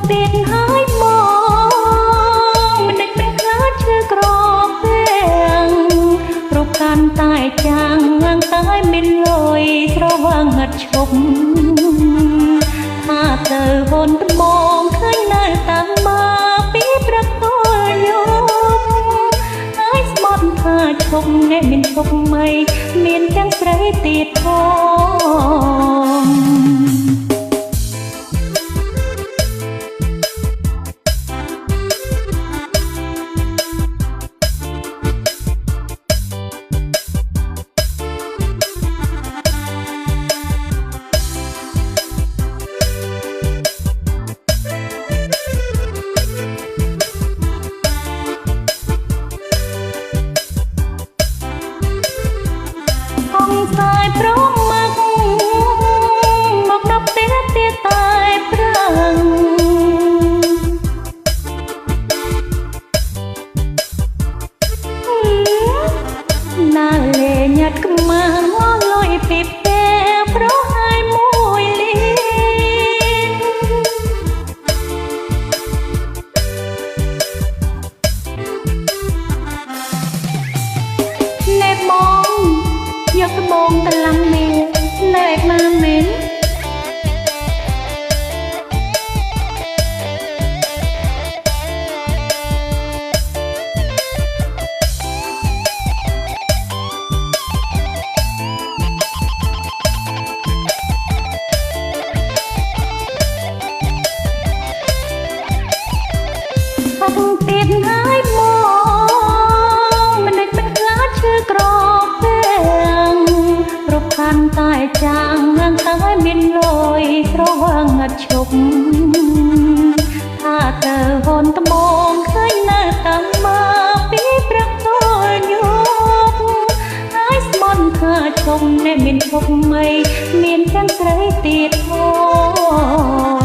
tiền hái mong mình bên khát chưa cỏ phèn rụp can tai chàng ngang tai mình lôi rau vàng ngật chục tha tờ hôn tâm mong khơi nơi tang ma biết rất tôi nhung hái mòn tha chục nghe mình chục mây miền trăng sấy tiệt hồng sai prong mặc một đắp tía tía tai prang na lệ nhạt mà ngó lôi pip pe pro hai môi liên nẹp mongយកត្បូងតឡាំមេលែកមកមែនអត់ទៀតហើយមកមិនដឹកមិនខ្លាចឈឺក្រកាន់តែចាងនឹងតែមានលយស្រវឹងអត់ឈប់ថាទៅហូនត្បូងឃើញនៅតាំងមកពីព្រឹកចូលយប់ហើយស្មន់ថាឈប់អ្នកមានឈប់មិនមានទាំងស្រីទៀតហូ